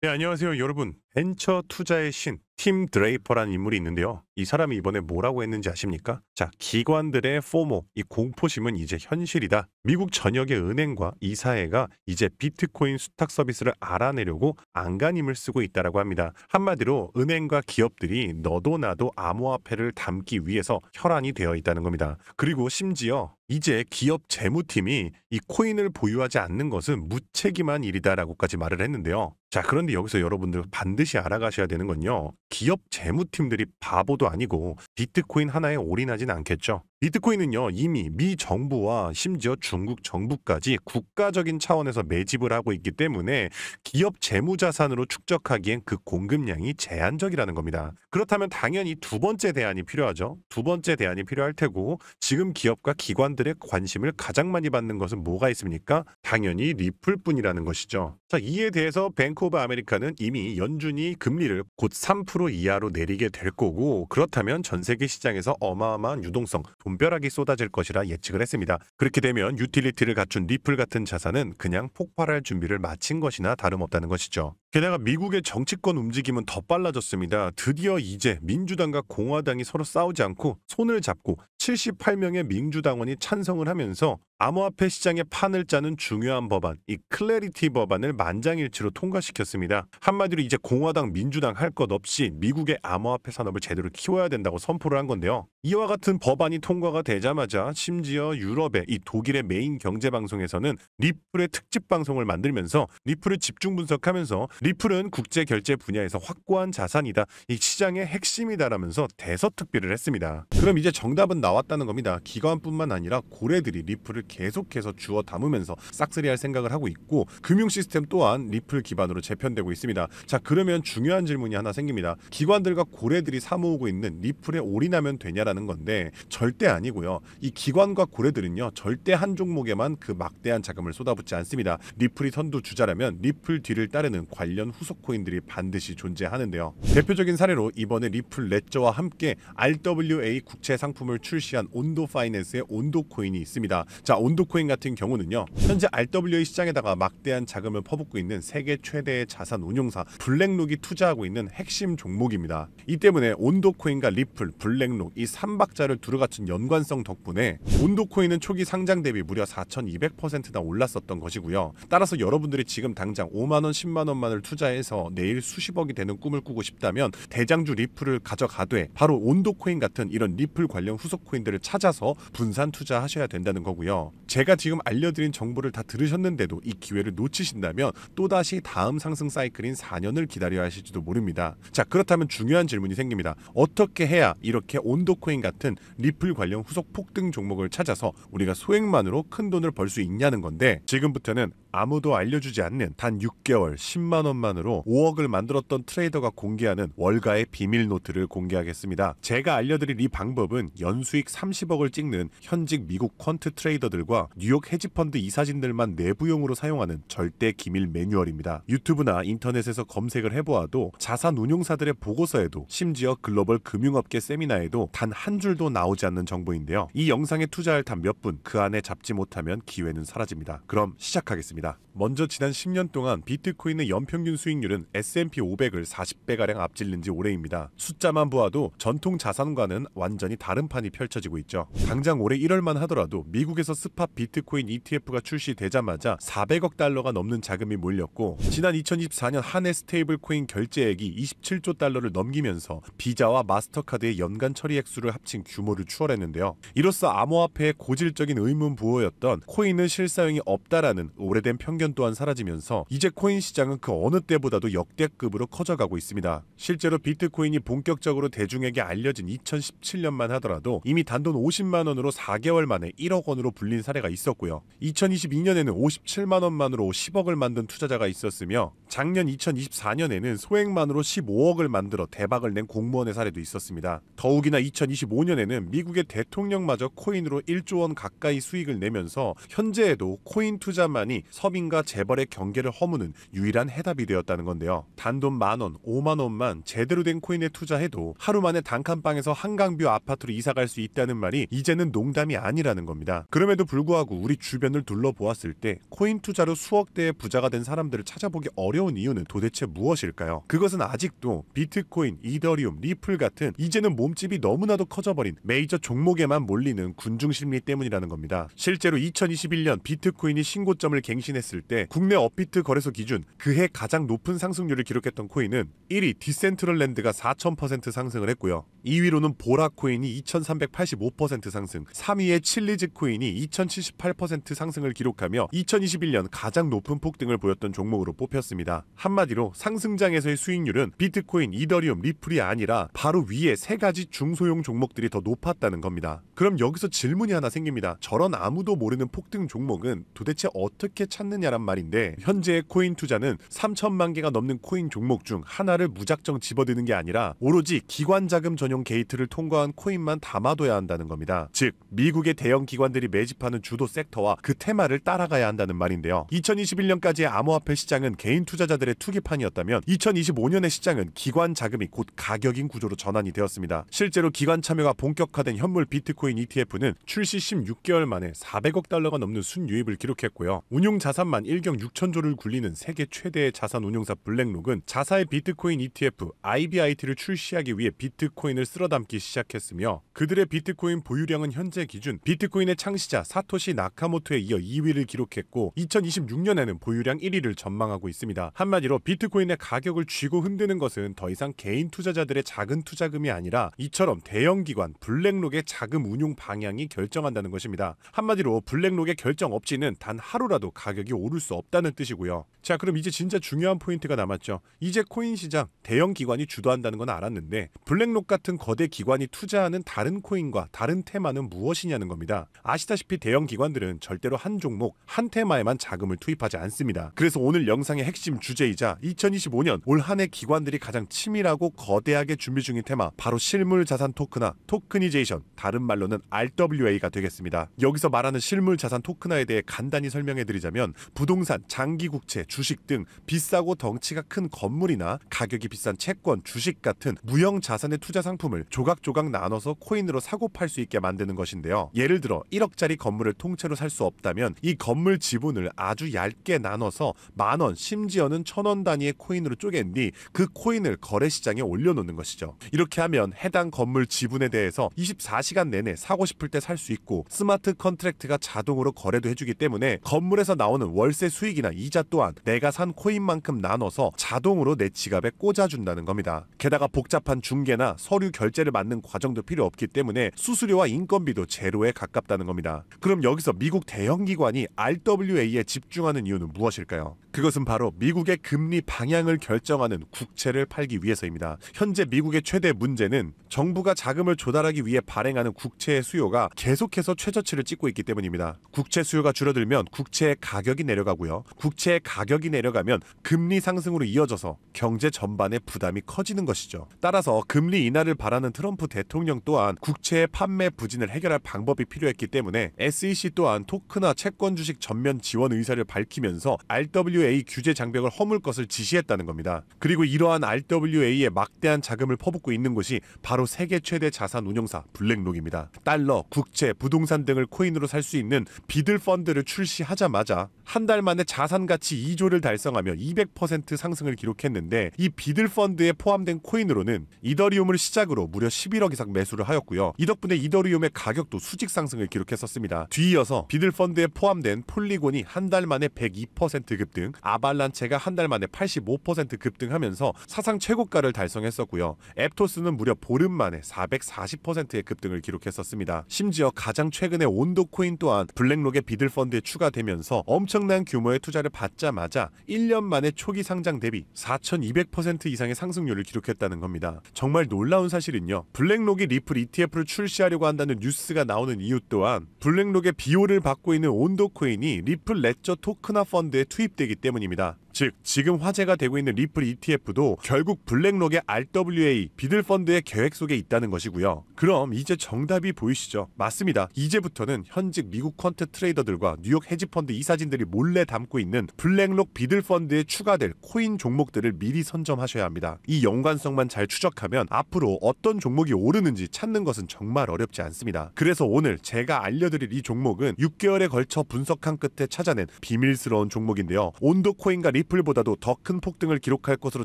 네, 안녕하세요, 여러분. 벤처 투자의 신, 팀 드레이퍼라는 인물이 있는데요. 이 사람이 이번에 뭐라고 했는지 아십니까? 자, 기관들의 포모, 이 공포심은 이제 현실이다. 미국 전역의 은행과 이사회가 이제 비트코인 수탁 서비스를 알아내려고 안간힘을 쓰고 있다라고 합니다. 한마디로 은행과 기업들이 너도 나도 암호화폐를 담기 위해서 혈안이 되어 있다는 겁니다. 그리고 심지어 이제 기업 재무팀이 이 코인을 보유하지 않는 것은 무책임한 일이다라고까지 말을 했는데요. 자, 그런데 여기서 여러분들 반드시 알아가셔야 되는 건요. 기업 재무팀들이 바보도 아니고 비트코인 하나에 올인하진 않겠죠. 비트코인은요, 이미 미 정부와 심지어 중국 정부까지 국가적인 차원에서 매집을 하고 있기 때문에 기업 재무자산으로 축적하기엔 그 공급량이 제한적이라는 겁니다. 그렇다면 당연히 두 번째 대안이 필요하죠. 두 번째 대안이 필요할 테고, 지금 기업과 기관들의 관심을 가장 많이 받는 것은 뭐가 있습니까? 당연히 리플뿐이라는 것이죠. 자, 이에 대해서 뱅크 오브 아메리카는 이미 연준이 금리를 곧 3% 이하로 내리게 될 거고, 그렇다면 전 세계 시장에서 어마어마한 유동성, 돈벼락이 쏟아질 것이라 예측을 했습니다. 그렇게 되면 유틸리티를 갖춘 리플 같은 자산은 그냥 폭발할 준비를 마친 것이나 다름없다는 것이죠. 게다가 미국의 정치권 움직임은 더 빨라졌습니다. 드디어 이제 민주당과 공화당이 서로 싸우지 않고 손을 잡고 78명의 민주당원이 찬성을 하면서 암호화폐 시장의 판을 짜는 중요한 법안, 이 클래리티 법안을 만장일치로 통과시켰습니다. 한마디로 이제 공화당, 민주당 할 것 없이 미국의 암호화폐 산업을 제대로 키워야 된다고 선포를 한 건데요. 이와 같은 법안이 통과가 되자마자 심지어 유럽의 이 독일의 메인 경제방송에서는 리플의 특집 방송을 만들면서 리플을 집중 분석하면서 리플은 국제 결제 분야에서 확고한 자산이다, 이 시장의 핵심이다라면서 대서특필을 했습니다. 그럼 이제 정답은 나왔다는 겁니다. 기관뿐만 아니라 고래들이 리플을 계속해서 주워 담으면서 싹쓸이할 생각을 하고 있고, 금융 시스템 또한 리플 기반으로 재편되고 있습니다. 자, 그러면 중요한 질문이 하나 생깁니다. 기관들과 고래들이 사모으고 있는 리플에 올인하면 되냐라는 건데 절대 아니고요. 이 기관과 고래들은요, 절대 한 종목에만 그 막대한 자금을 쏟아붓지 않습니다. 리플이 선두주자라면 리플 뒤를 따르는 관련 후속 코인들이 반드시 존재하는데요. 대표적인 사례로 이번에 리플 레저와 함께 RWA 국채 상품을 출시한 온도 파이낸스의 온도 코인이 있습니다. 자, 온도 코인 같은 경우는요, 현재 RWA 시장에다가 막대한 자금을 퍼붓고 있는 세계 최대의 자산 운용사 블랙록이 투자하고 있는 핵심 종목입니다. 이 때문에 온도 코인과 리플, 블랙록 이 3박자를 두루갖춘 연관성 덕분에 온도 코인은 초기 상장 대비 무려 4,200%나 올랐었던 것이고요. 따라서 여러분들이 지금 당장 5만원, 10만원만을 투자해서 내일 수십억이 되는 꿈을 꾸고 싶다면 대장주 리플을 가져가되 바로 온도 코인 같은 이런 리플 관련 후속 코인들을 찾아서 분산 투자하셔야 된다는 거고요. 제가 지금 알려드린 정보를 다 들으셨는데도 이 기회를 놓치신다면 또다시 다음 상승 사이클인 4년을 기다려야 하실지도 모릅니다. 자, 그렇다면 중요한 질문이 생깁니다. 어떻게 해야 이렇게 온도 코인 같은 리플 관련 후속 폭등 종목을 찾아서 우리가 소액만으로 큰 돈을 벌 수 있냐는 건데, 지금부터는 아무도 알려주지 않는 단 6개월 10만원만으로 5억을 만들었던 트레이더가 공개하는 월가의 비밀 노트를 공개하겠습니다. 제가 알려드릴 이 방법은 연수익 30억을 찍는 현직 미국 퀀트 트레이더들과 뉴욕 헤지펀드 이사진들만 내부용으로 사용하는 절대 기밀 매뉴얼입니다. 유튜브나 인터넷에서 검색을 해보아도 자산 운용사들의 보고서에도 심지어 글로벌 금융업계 세미나에도 단 한 줄도 나오지 않는 정보인데요. 이 영상에 투자할 단 몇 분 그 안에 잡지 못하면 기회는 사라집니다. 그럼 시작하겠습니다. 먼저 지난 10년 동안 비트코인의 연평균 수익률은 S&P 500을 40배가량 앞질른 지 오래입니다. 숫자만 보아도 전통 자산과는 완전히 다른 판이 펼쳐지고 있죠. 당장 올해 1월만 하더라도 미국에서 스팟 비트코인 ETF가 출시되자마자 400억 달러가 넘는 자금이 몰렸고, 지난 2024년 한 해 스테이블 코인 결제액이 27조 달러를 넘기면서 비자와 마스터카드의 연간 처리 액수를 합친 규모를 추월했는데요. 이로써 암호화폐의 고질적인 의문 부호였던 코인은 실사용이 없다라는 오래된 편견 또한 사라지면서 이제 코인 시장은 그 어느 때보다도 역대급으로 커져가고 있습니다. 실제로 비트코인이 본격적으로 대중에게 알려진 2017년만 하더라도 이미 단돈 50만원으로 4개월 만에 1억 원으로 불린 사례가 있었고요. 2022년에는 57만원만으로 10억을 만든 투자자가 있었으며, 작년 2024년에는 소액만으로 15억을 만들어 대박을 낸 공무원의 사례도 있었습니다. 더욱이나 2025년에는 미국의 대통령마저 코인으로 1조 원 가까이 수익을 내면서 현재에도 코인 투자만이 서민과 재벌의 경계를 허무는 유일한 해답이 되었다는 건데요. 단돈 만원, 5만원만 제대로 된 코인에 투자해도 하루 만에 단칸방에서 한강뷰 아파트로 이사갈 수 있다는 말이 이제는 농담이 아니라는 겁니다. 그럼에도 불구하고 우리 주변을 둘러보았을 때 코인 투자로 수억대의 부자가 된 사람들을 찾아보기 어려운 찾아온 이유는 도대체 무엇일까요? 그것은 아직도 비트코인, 이더리움, 리플 같은 이제는 몸집이 너무나도 커져버린 메이저 종목에만 몰리는 군중 심리 때문이라는 겁니다. 실제로 2021년 비트코인이 신고점을 갱신했을 때 국내 업비트 거래소 기준 그해 가장 높은 상승률을 기록했던 코인은 1위 디센트럴랜드가 4000% 상승을 했고요. 2위로는 보라코인이 2385% 상승, 3위의 칠리즈 코인이 2078% 상승을 기록하며 2021년 가장 높은 폭등을 보였던 종목으로 뽑혔습니다. 한마디로 상승장에서의 수익률은 비트코인, 이더리움, 리플이 아니라 바로 위에 세 가지 중소형 종목들이 더 높았다는 겁니다. 그럼 여기서 질문이 하나 생깁니다. 저런 아무도 모르는 폭등 종목은 도대체 어떻게 찾느냐란 말인데, 현재의 코인 투자는 3천만 개가 넘는 코인 종목 중 하나를 무작정 집어드는 게 아니라 오로지 기관 자금 전용 게이트를 통과한 코인만 담아둬야 한다는 겁니다. 즉 미국의 대형 기관들이 매집하는 주도 섹터와 그 테마를 따라가야 한다는 말인데요. 2021년까지의 암호화폐 시장은 개인 투자자들의 투기판이었다면 2025년의 시장은 기관 자금이 곧 가격인 구조로 전환이 되었습니다. 실제로 기관 참여가 본격화된 현물 비트코인 ETF는 출시 16개월 만에 400억 달러가 넘는 순유입을 기록했고요. 운용 자산만 1경 6천조를 굴리는 세계 최대의 자산 운용사 블랙록은 자사의 비트코인 ETF IBIT를 출시하기 위해 비트코인을 쓸어담기 시작했으며, 그들의 비트코인 보유량은 현재 기준 비트코인의 창시자 사토시 나카모토에 이어 2위를 기록했고 2026년에는 보유량 1위를 전망하고 있습니다. 한마디로 비트코인의 가격을 쥐고 흔드는 것은 더 이상 개인 투자자들의 작은 투자금이 아니라 이처럼 대형 기관 블랙록의 자금 운용 방향이 결정한다는 것입니다. 한마디로 블랙록의 결정 없이는 단 하루라도 가격이 오를 수 없다는 뜻이고요. 자, 그럼 이제 진짜 중요한 포인트가 남았죠. 이제 코인 시장 대형 기관이 주도한다는 건 알았는데 블랙록 같은 거대 기관이 투자하는 다른 코인과 다른 테마는 무엇이냐는 겁니다. 아시다시피 대형 기관들은 절대로 한 종목, 한 테마에만 자금을 투입하지 않습니다. 그래서 오늘 영상의 핵심 주제이자 2025년 올 한 해 기관들이 가장 치밀하고 거대하게 준비 중인 테마, 바로 실물 자산 토큰화, 토크니제이션, 다른 말로는 RWA가 되겠습니다. 여기서 말하는 실물 자산 토큰화에 대해 간단히 설명해드리자면, 부동산, 장기 국채, 주식 등 비싸고 덩치가 큰 건물이나 가격이 비싼 채권, 주식 같은 무형 자산의 투자 상품을 조각조각 나눠서 코인으로 사고 팔 수 있게 만드는 것인데요. 예를 들어 1억짜리 건물을 통째로 살 수 없다면 이 건물 지분을 아주 얇게 나눠서 만원, 심지어는 1000원 단위의 코인으로 쪼갠 뒤 그 코인을 거래시장에 올려놓는 것이죠. 이렇게 하면 해당 건물 지분에 대해서 24시간 내내 사고 싶을 때 살 수 있고, 스마트 컨트랙트가 자동으로 거래도 해주기 때문에 건물에서 나오는 월세 수익이나 이자 또한 내가 산 코인만큼 나눠서 자동으로 내 지갑에 꽂아준다는 겁니다. 게다가 복잡한 중개나 서류 결제를 맡는 과정도 필요 없기 때문에 수수료와 인건비도 제로에 가깝다는 겁니다. 그럼 여기서 미국 대형 기관이 RWA에 집중하는 이유는 무엇일까요? 그것은 바로 미국의 금리 방향을 결정하는 국채를 팔기 위해서입니다. 현재 미국의 최대 문제는 정부가 자금을 조달하기 위해 발행하는 국채의 수요가 계속해서 최저치를 찍고 있기 때문입니다. 국채 수요가 줄어들면 국채의 가격이 내려가고요. 국채의 가격이 내려가면 금리 상승으로 이어져서 경제 전반의 부담이 커지는 것이죠. 따라서 금리 인하를 바라는 트럼프 대통령 또한 국채의 판매 부진을 해결할 방법이 필요했기 때문에 SEC 또한 토크나 채권 주식 전면 지원 의사를 밝히면서 RWA 규제 장벽을 허물 것을 지시했다는 겁니다. 그리고 이러한 RWA에 막대한 자금을 퍼붓고 있는 곳이 바로 세계 최대 자산 운용사 블랙록입니다. 달러, 국채, 부동산 등을 코인으로 살 수 있는 비들 펀드를 출시하자마자 한 달 만에 자산 가치 2조를 달성하며 200% 상승을 기록했는데, 이 비들 펀드에 포함된 코인으로는 이더리움을 시작으로 무려 11억 이상 매수를 하였고요. 이 덕분에 이더리움의 가격도 수직 상승을 기록했었습니다. 뒤이어서 비들 펀드에 포함된 폴리곤이 한 달 만에 102% 급등, 아발란체가 한 달 만에 85% 급등하면서 사상 최고가를 달성했었고요. 앱토스는 무려 보름 만에 440%의 급등을 기록했었습니다. 심지어 가장 최근에 온도코인 또한 블랙록의 비들 펀드에 추가되면서 엄청난 규모의 투자를 받자마자 1년 만에 초기 상장 대비 4200% 이상의 상승률을 기록했다는 겁니다. 정말 놀라운 사실은요, 블랙록이 리플 ETF를 출시하려고 한다는 뉴스가 나오는 이유 또한 블랙록의 비호를 받고 있는 온도코인이 리플 레저 토크나 펀드에 투입되기 때문입니다. 즉 지금 화제가 되고 있는 리플 ETF도 결국 블랙록의 RWA 비들 펀드의 계획 속에 있다는 것이고요. 그럼 이제 정답이 보이시죠? 맞습니다. 이제부터는 현직 미국 퀀트 트레이더들과 뉴욕 헤지펀드 이사진들이 몰래 담고 있는 블랙록 비들 펀드에 추가될 코인 종목들을 미리 선점하셔야 합니다. 이 연관성만 잘 추적하면 앞으로 어떤 종목이 오르는지 찾는 것은 정말 어렵지 않습니다. 그래서 오늘 제가 알려드릴 이 종목은 6개월에 걸쳐 분석한 끝에 찾아낸 비밀스러운 종목인데요. 온도코인과 리플 리플보다도 더 큰 폭등을 기록할 것으로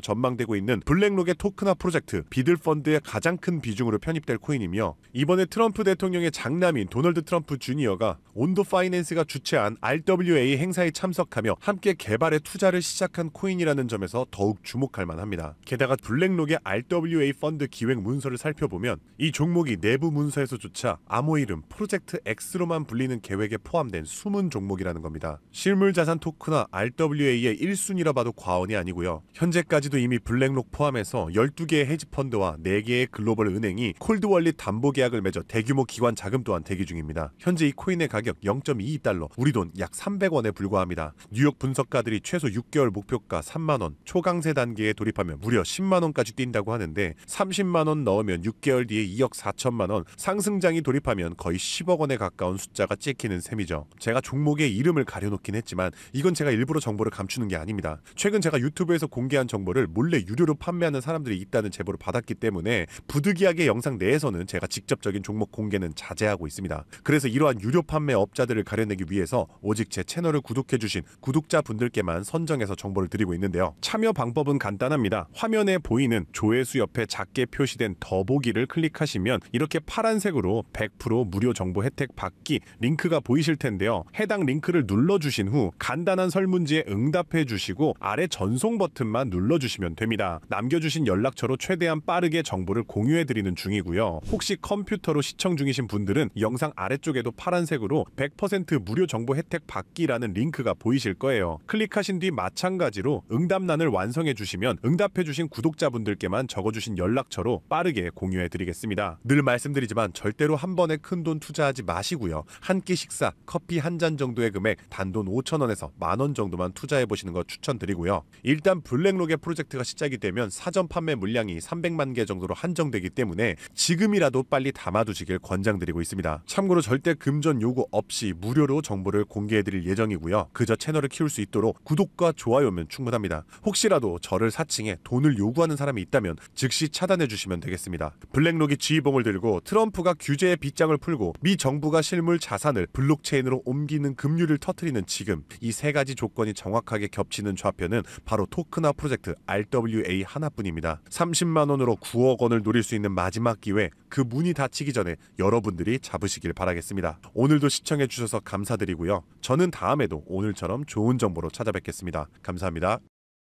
전망되고 있는 블랙록의 토크나 프로젝트 비들펀드의 가장 큰 비중으로 편입될 코인이며, 이번에 트럼프 대통령의 장남인 도널드 트럼프 주니어가 온도 파이낸스가 주최한 RWA 행사에 참석하며 함께 개발에 투자를 시작한 코인이라는 점에서 더욱 주목할 만합니다. 게다가 블랙록의 RWA 펀드 기획 문서를 살펴보면 이 종목이 내부 문서에서조차 암호 이름 프로젝트 X로만 불리는 계획에 포함된 숨은 종목이라는 겁니다. 실물자산 토크나 RWA의 1순위라 봐도 과언이 아니고요. 현재까지도 이미 블랙록 포함해서 12개의 헤지펀드와 4개의 글로벌 은행이 콜드월릿 담보 계약을 맺어 대규모 기관 자금 또한 대기 중입니다. 현재 이 코인의 가격 0.22달러, 우리 돈 약 300원에 불과합니다. 뉴욕 분석가들이 최소 6개월 목표가 3만원, 초강세 단계에 돌입하면 무려 10만원까지 뛴다고 하는데 30만원 넣으면 6개월 뒤에 2억 4천만원, 상승장이 돌입하면 거의 10억 원에 가까운 숫자가 찍히는 셈이죠. 제가 종목의 이름을 가려놓긴 했지만 이건 제가 일부러 정보를 감추는 게 아닙니다. 최근 제가 유튜브에서 공개한 정보를 몰래 유료로 판매하는 사람들이 있다는 제보를 받았기 때문에 부득이하게 영상 내에서는 제가 직접적인 종목 공개는 자제하고 있습니다. 그래서 이러한 유료 판매 업자들을 가려내기 위해서 오직 제 채널을 구독해주신 구독자분들께만 선정해서 정보를 드리고 있는데요. 참여 방법은 간단합니다. 화면에 보이는 조회수 옆에 작게 표시된 더보기를 클릭하시면 이렇게 파란색으로 100% 무료 정보 혜택 받기 링크가 보이실 텐데요. 해당 링크를 눌러주신 후 간단한 설문지에 응답해 주시고 아래 전송 버튼만 눌러주시면 됩니다. 남겨주신 연락처로 최대한 빠르게 정보를 공유해 드리는 중이고요. 혹시 컴퓨터로 시청 중이신 분들은 영상 아래쪽에도 파란색으로 100% 무료 정보 혜택 받기라는 링크가 보이실 거예요. 클릭하신 뒤 마찬가지로 응답란을 완성해 주시면 응답해 주신 구독자분들께만 적어주신 연락처로 빠르게 공유해 드리겠습니다. 늘 말씀드리지만 절대로 한 번에 큰돈 투자하지 마시고요. 한 끼 식사, 커피 한 잔 정도의 금액 단돈 5,000원에서 만원 정도만 투자해 보시는 거 추천드리고요. 일단 블랙록의 프로젝트가 시작이 되면 사전 판매 물량이 300만 개 정도로 한정되기 때문에 지금이라도 빨리 담아두시길 권장드리고 있습니다. 참고로 절대 금전 요구 없이 무료로 정보를 공개해 드릴 예정이고요. 그저 채널을 키울 수 있도록 구독과 좋아요면 충분합니다. 혹시라도 저를 사칭해 돈을 요구하는 사람이 있다면 즉시 차단해 주시면 되겠습니다. 블랙록이 지휘봉을 들고 트럼프가 규제의 빗장을 풀고 미 정부가 실물 자산을 블록체인으로 옮기는 급류를 터뜨리는 지금, 이 세 가지 조건이 정확하게 겹치는 좌표는 바로 토크나 프로젝트 RWA 하나뿐입니다. 30만원으로 9억 원을 노릴 수 있는 마지막 기회, 그 문이 닫히기 전에 여러분들이 잡으시길 바라겠습니다. 오늘도 시청해 주셔서 감사드리고요. 저는 다음에도 오늘처럼 좋은 정보로 찾아뵙겠습니다. 감사합니다.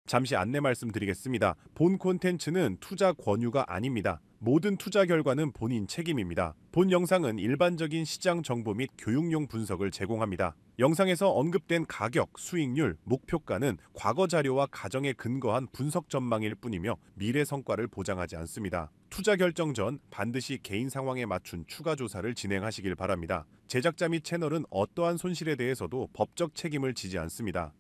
잠시 안내 말씀드리겠습니다. 본 콘텐츠는 투자 권유가 아닙니다. 모든 투자 결과는 본인 책임입니다. 본 영상은 일반적인 시장 정보 및 교육용 분석을 제공합니다. 영상에서 언급된 가격, 수익률, 목표가는 과거 자료와 가정에 근거한 분석 전망일 뿐이며 미래 성과를 보장하지 않습니다. 투자 결정 전 반드시 개인 상황에 맞춘 추가 조사를 진행하시길 바랍니다. 제작자 및 채널은 어떠한 손실에 대해서도 법적 책임을 지지 않습니다.